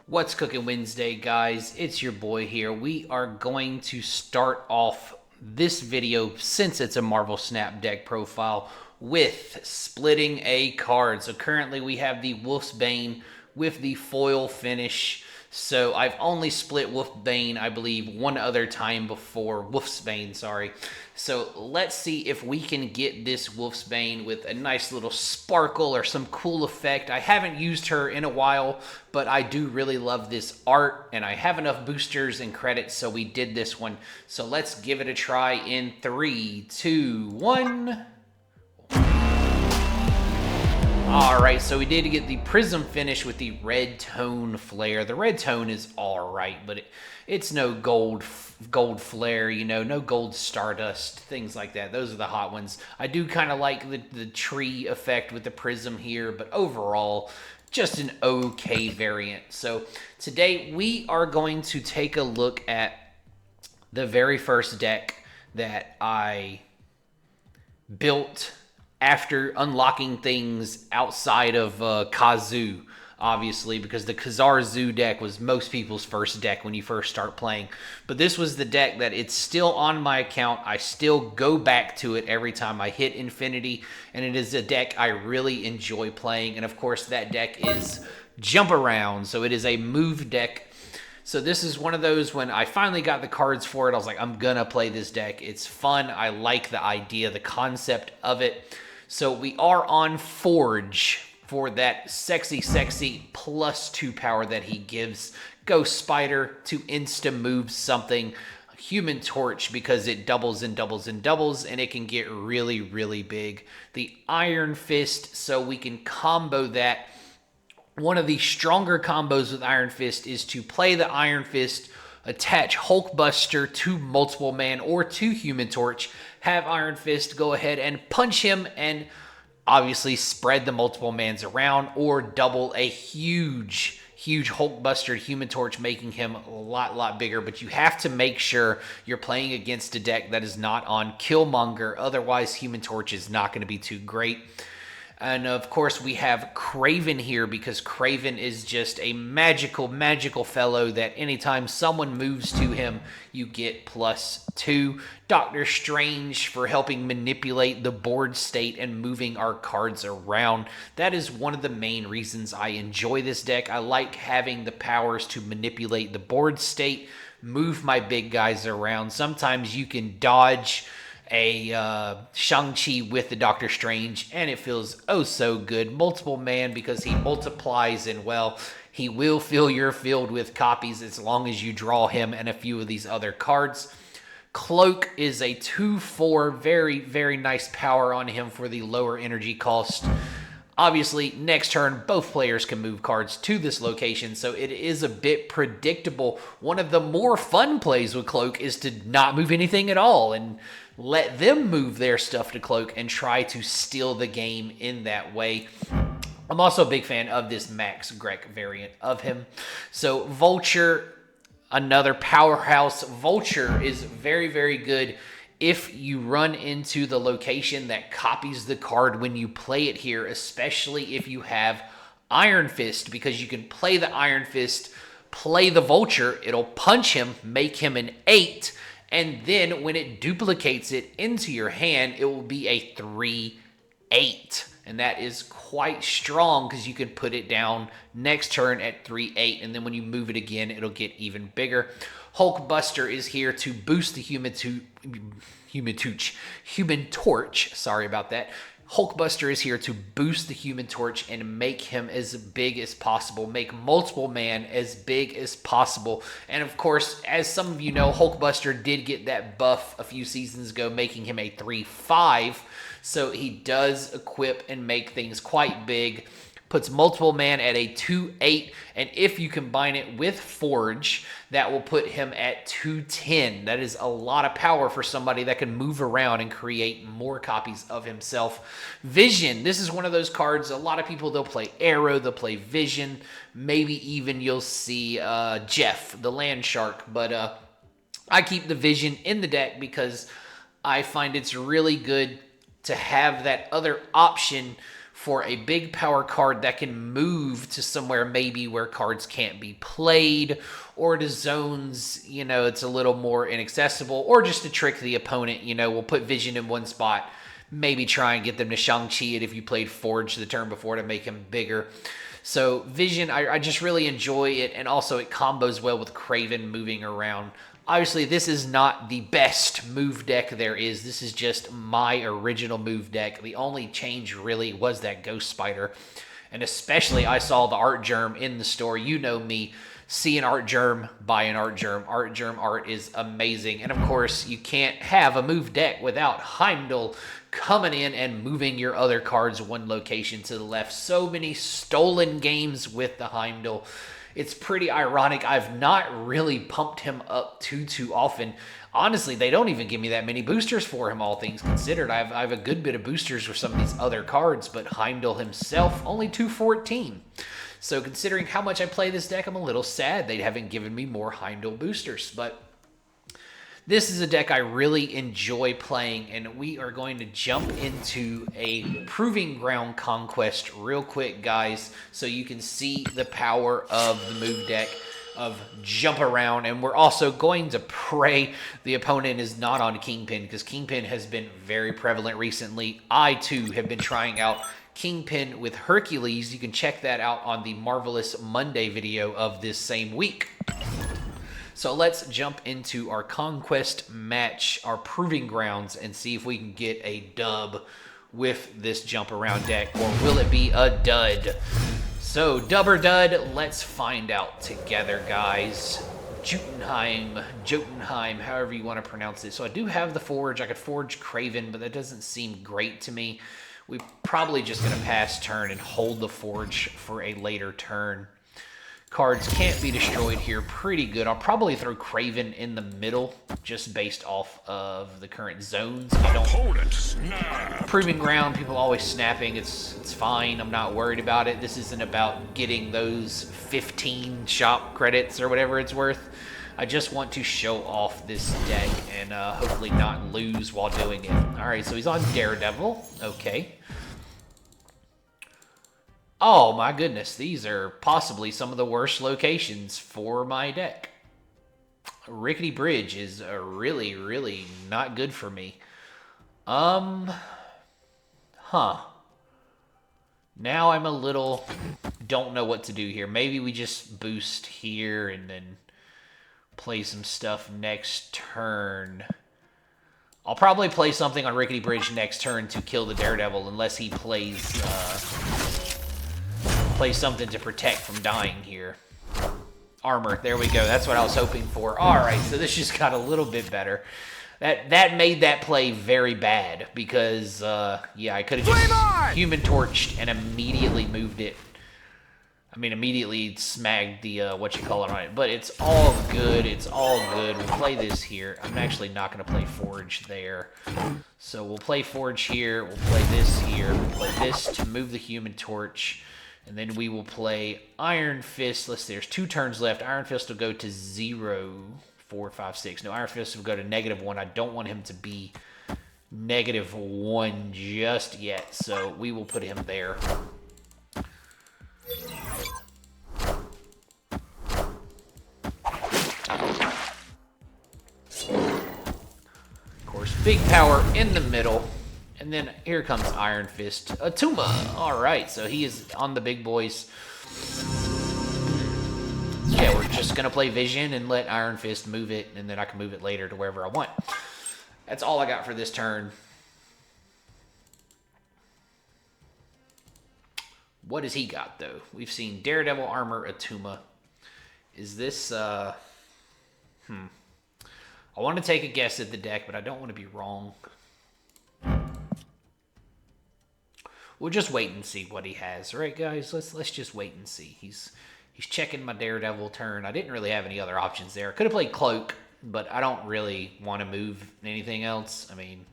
What's cooking Wednesday, guys? It's your boy here. We are going to start off this video, since it's a Marvel Snap deck profile, with splitting a card. So currently we have the Wolfsbane with the foil finish. So I've only split Wolfsbane, I believe, one other time before. Wolfsbane, sorry. So let's see if we can get this Wolfsbane with a nice little sparkle or some cool effect. I haven't used her in a while, but I do really love this art, and I have enough boosters and credits, so we did this one. So let's give it a try in 3, 2, 1. Alright, so we did get the Prism finish with the red tone flare. The red tone is alright, but it's no gold flare, you know, no gold stardust, things like that. Those are the hot ones. I do kind of like the tree effect with the Prism here, but overall, just an okay variant. So today we are going to take a look at the very first deck that I built after unlocking things outside of Kazoo, obviously, because the Khazar Zoo deck was most people's first deck when you first start playing. But this was the deck that it's still on my account. I still go back to it every time I hit Infinity, and it is a deck I really enjoy playing. And of course, that deck is Jump Around, so it is a move deck. So this is one of those, when I finally got the cards for it, I was like, I'm gonna play this deck. It's fun. I like the idea, the concept of it. So we are on Forge for that sexy +2 power that he gives. Ghost Spider to insta-move something. Human Torch because it doubles and doubles and doubles, and it can get really, really big. The Iron Fist, so we can combo that. One of the stronger combos with Iron Fist is to play the Iron Fist, attach Hulkbuster to Multiple Man or to Human Torch, have Iron Fist go ahead and punch him and obviously spread the Multiple Mans around, or double a huge Hulkbuster Human Torch, making him a lot bigger. But you have to make sure you're playing against a deck that is not on Killmonger, otherwise Human Torch is not going to be too great. And of course, we have Kraven here, because Kraven is just a magical fellow that anytime someone moves to him, you get +2. Doctor Strange for helping manipulate the board state and moving our cards around. That is one of the main reasons I enjoy this deck. I like having the powers to manipulate the board state, move my big guys around. Sometimes you can dodge a Shang-Chi with the Doctor Strange, and it feels oh so good. Multiple Man, because he multiplies, and well, he will fill your field with copies as long as you draw him and a few of these other cards. Cloak is a 2/4, very nice power on him for the lower energy cost. Obviously, next turn, both players can move cards to this location, so it is a bit predictable. One of the more fun plays with Cloak is to not move anything at all and let them move their stuff to Cloak and try to steal the game in that way. I'm also a big fan of this Max Grek variant of him. So Vulture, another powerhouse. Vulture is very good if you run into the location that copies the card when you play it here, especially if you have Iron Fist, because you can play the Iron Fist, play the Vulture, it'll punch him, make him an 8, and then when it duplicates it into your hand, it will be a 3/8. And that is quite strong, because you can put it down next turn at 3/8, and then when you move it again, it'll get even bigger. Hulkbuster is here to boost the Human Torch. Sorry about that. Hulkbuster is here to boost the Human Torch and make him as big as possible, make Multiple Man as big as possible. And of course, as some of you know, Hulkbuster did get that buff a few seasons ago, making him a 3/5. So he does equip and make things quite big. Puts Multiple Man at a 2/8, and if you combine it with Forge, that will put him at 2/10. That is a lot of power for somebody that can move around and create more copies of himself. Vision, this is one of those cards, a lot of people, they'll play Arrow, they'll play Vision, maybe even you'll see Jeff, the Land Shark, but I keep the Vision in the deck because I find it's really good to have that other option for a big power card that can move to somewhere maybe where cards can't be played, or to zones, you know, it's a little more inaccessible, or just to trick the opponent. You know, we'll put Vision in one spot, maybe try and get them to Shang-Chi it if you played Forge the turn before to make him bigger. So Vision, I just really enjoy it, and also it combos well with Kraven moving around. Obviously, this is not the best move deck there is. This is just my original move deck. The only change really was that Ghost Spider. And especially, I saw the Art Germ in the store. You know me. See an Art Germ, buy an Art Germ. Art Germ art is amazing. And of course, you can't have a move deck without Heimdall coming in and moving your other cards one location to the left. So many stolen games with the Heimdall. It's pretty ironic. I've not really pumped him up too often. Honestly, they don't even give me that many boosters for him, all things considered. I have a good bit of boosters for some of these other cards, but Heimdall himself, only 214. So considering how much I play this deck, I'm a little sad they haven't given me more Heimdall boosters. But this is a deck I really enjoy playing, and we are going to jump into a Proving Ground Conquest real quick, guys, so you can see the power of the move deck of Jump Around. And we're also going to pray the opponent is not on Kingpin, because Kingpin has been very prevalent recently. I, too, have been trying out Kingpin with Hercules. You can check that out on the Marvelous Monday video of this same week. So let's jump into our Conquest match, our Proving Grounds, and see if we can get a dub with this Jump Around deck, or will it be a dud? So, dub or dud, let's find out together, guys. Jotunheim, however you want to pronounce it. So I do have the Forge. I could Forge Kraven, but that doesn't seem great to me. We're probably just going to pass turn and hold the Forge for a later turn. Cards can't be destroyed here. Pretty good. I'll probably throw Kraven in the middle, just based off of the current zones. I don't. Proving Ground, people always snapping. It's fine. I'm not worried about it. This isn't about getting those 15 shop credits or whatever it's worth. I just want to show off this deck and hopefully not lose while doing it. All right, so he's on Daredevil. Okay. Oh my goodness, these are possibly some of the worst locations for my deck. Rickety Bridge is really not good for me. Now I'm a little don't know what to do here. Maybe we just boost here and then play some stuff next turn. I'll probably play something on Rickety Bridge next turn to kill the Daredevil, unless he plays something to protect from dying here. Armor, there we go. That's what I was hoping for. All right, so this just got a little bit better. That made that play very bad because, yeah, I could have just Human Torched and immediately moved it. I mean, immediately smagged the, on it. But it's all good. It's all good. We'll play this here. I'm actually not going to play Forge there. So we'll play Forge here. We'll play this here. We'll play this to move the Human Torch. And then we will play Iron Fist. Let's see, there's 2 turns left. Iron Fist will go to 0, 4, 5, 6. No, Iron Fist will go to -1. I don't want him to be -1 just yet. So we will put him there. Of course, big power in the middle. And then here comes Iron Fist. Atuma. All right, so he is on the big boys. Yeah, we're just going to play Vision and let Iron Fist move it, and then I can move it later to wherever I want. That's all I got for this turn. What has he got, though? We've seen Daredevil, Armor, Atuma. Is this... I want to take a guess at the deck, but I don't want to be wrong. We'll just wait and see what he has, right, guys? Let's just wait and see. He's checking my Daredevil turn. I didn't really have any other options there. I could have played Cloak, but I don't really want to move anything else. I mean,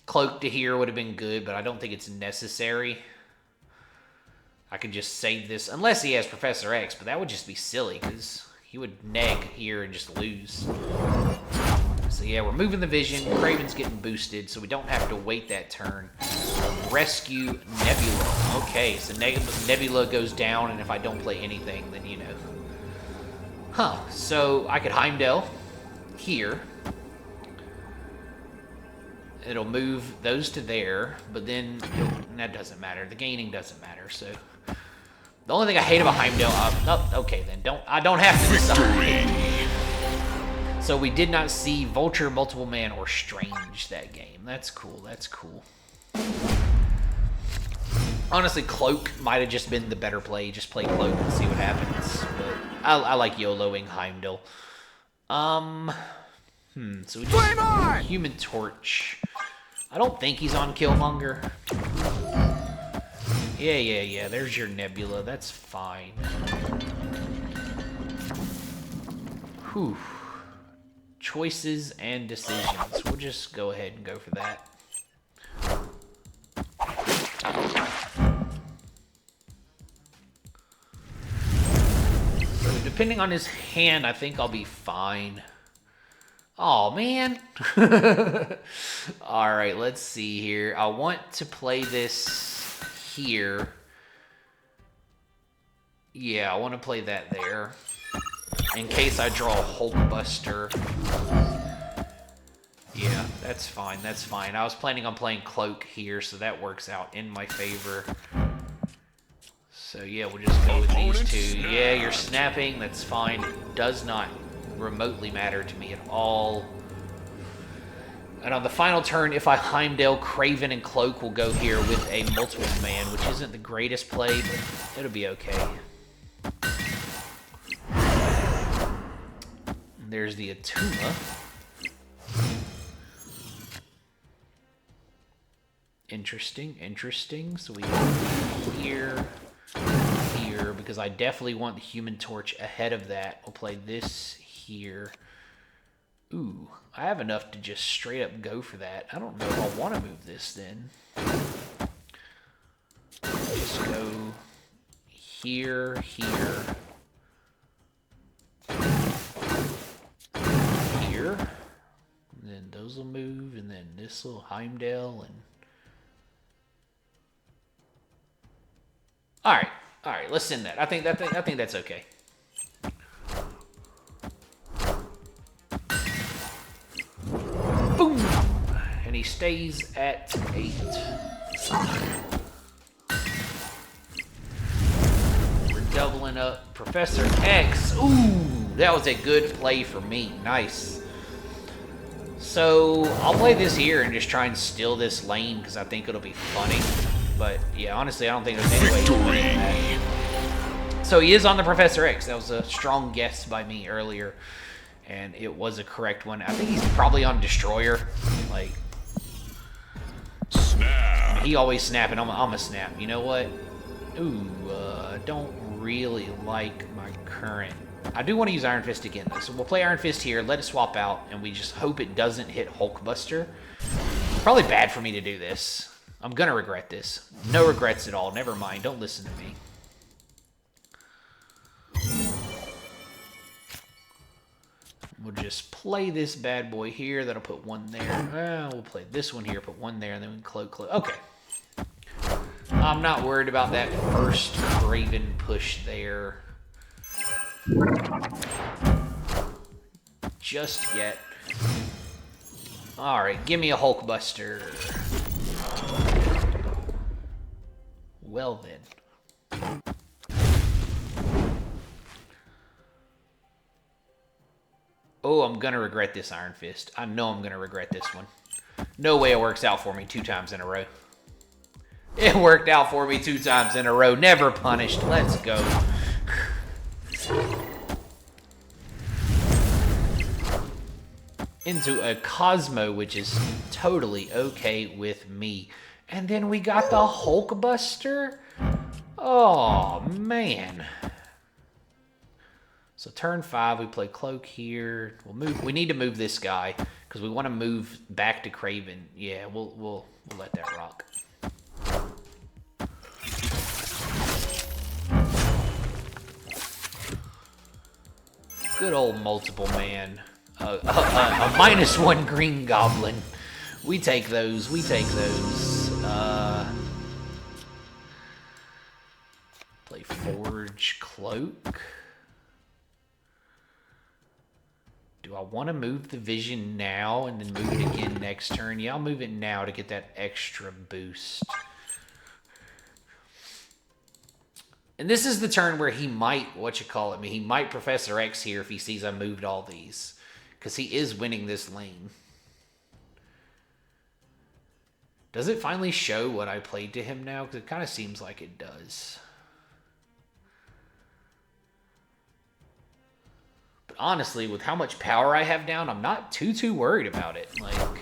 Cloak to here would have been good, but I don't think it's necessary. I could just save this, unless he has Professor X, but that would just be silly, because he would neg here and just lose. So yeah, we're moving the vision. Craven's getting boosted, so we don't have to wait that turn. Rescue Nebula. Okay, so Nebula goes down, and if I don't play anything, then you know. Huh, so I could Heimdall here. It'll move those to there, but then that doesn't matter. The gaining doesn't matter, so... The only thing I hate about Heimdall... okay, then. I don't have to decide. So we did not see Vulture, Multiple Man, or Strange that game. That's cool, that's cool. Honestly, Cloak might have just been the better play. Just play Cloak and see what happens. But I like YOLOing Heimdall. So we just Human Torch. I don't think he's on Killmonger. Yeah. There's your Nebula. That's fine. Whew. Choices and decisions. We'll just go ahead and go for that. So depending on his hand, I think I'll be fine. Oh, man. All right, let's see here. I want to play this here. Yeah, I want to play that there. In case I draw a Hulkbuster. Yeah, that's fine, that's fine. I was planning on playing Cloak here, so that works out in my favor. So yeah, we'll just go with these two. Yeah, you're snapping, that's fine. It does not remotely matter to me at all. And on the final turn, if I Heimdall, Craven and Cloak will go here with a Multiple Man, which isn't the greatest play, but it'll be okay. And there's the Atuma. Interesting. So we go here, because I definitely want the Human Torch ahead of that. We'll play this here. Ooh, I have enough to just straight up go for that. I don't know if I want to move this then. Just go here. And then those will move, and then this will Heimdall, and... All right, let's send that. I think that's okay. Boom! And he stays at 8. We're doubling up Professor X. Ooh, that was a good play for me. Nice. So I'll play this here and just try and steal this lane because I think it'll be funny. But yeah, honestly, I don't think there's any way to win that. So he is on the Professor X. That was a strong guess by me earlier, and it was a correct one. I think he's probably on Destroyer. Like, snap. I mean, he always snapping. I'm a snap. You know what? Ooh, don't really like my current. I do want to use Iron Fist again, though. So we'll play Iron Fist here, let it swap out, and we just hope it doesn't hit Hulkbuster. Probably bad for me to do this. I'm gonna regret this. No regrets at all. Never mind. Don't listen to me. We'll just play this bad boy here. That'll put one there. We'll play this one here, put one there, and then we can Cloak. Okay. I'm not worried about that first Craven push there. Just yet. Alright, give me a Hulkbuster. Well then. Oh, I'm gonna regret this Iron Fist. I know I'm gonna regret this one. No way it works out for me 2 times in a row. It worked out for me 2 times in a row. Never punished. Let's go. Into a Cosmo, which is totally okay with me. And then we got the Hulkbuster. Oh, man. So turn 5, we play Cloak here. We'll move. We need to move this guy because we want to move back to Craven. Yeah, we'll let that rock. Good old Multiple Man. a -1 green goblin. We take those. We take those. Play Forge Cloak. Do I want to move the vision now and then move it again next turn? Yeah, I'll move it now to get that extra boost. And this is the turn where he might, he might Professor X here if he sees I moved all these. Because he is winning this lane. Does it finally show what I played to him now? Because it kind of seems like it does. But honestly, with how much power I have down, I'm not too worried about it. Like,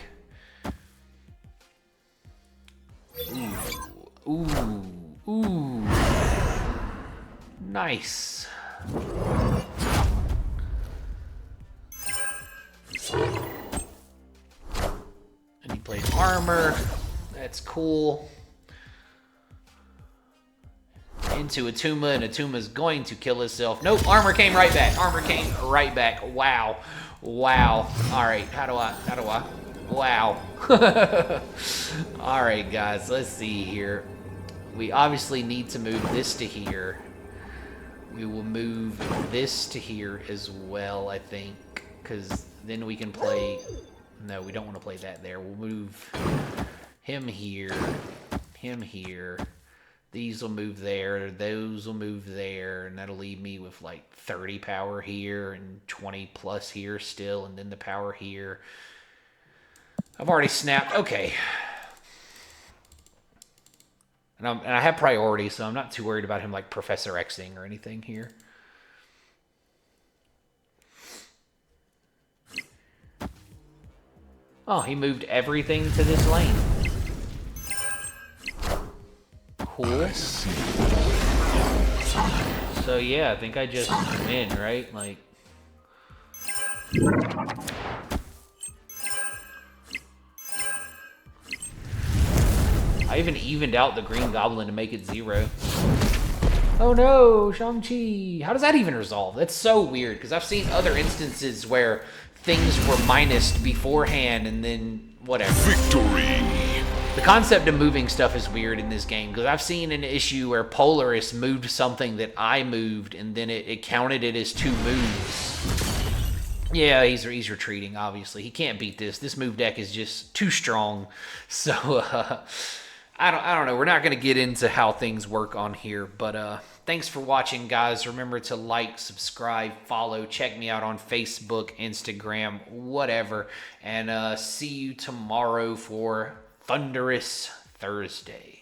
ooh. Nice. And he played armor. That's cool. Into Atuma, and Atuma's going to kill himself. Nope, armor came right back. Armor came right back. Wow. Wow. Alright, how do I? Wow. Alright, guys, let's see here. We obviously need to move this to here. We will move this to here as well, I think, because then we can play... No, we don't want to play that there. We'll move him here, him here. These will move there, those will move there, and that'll leave me with like 30 power here and 20 plus here still, and then the power here. I've already snapped. Okay. And I have priority, so I'm not too worried about him like Professor Xing or anything here. Oh, he moved everything to this lane. Cool. So yeah, I think I just win, right? Like... I even evened out the Green Goblin to make it 0. Oh no, Shang-Chi. How does that even resolve? That's so weird, because I've seen other instances where things were minused beforehand and then whatever. Victory! The concept of moving stuff is weird in this game, because I've seen an issue where Polaris moved something that I moved, and then it counted it as 2 moves. Yeah, he's retreating, obviously. He can't beat this. This move deck is just too strong. So, I don't know. We're not going to get into how things work on here, but thanks for watching, guys. Remember to like, subscribe, follow, check me out on Facebook, Instagram, whatever, and see you tomorrow for Thunderous Thursday.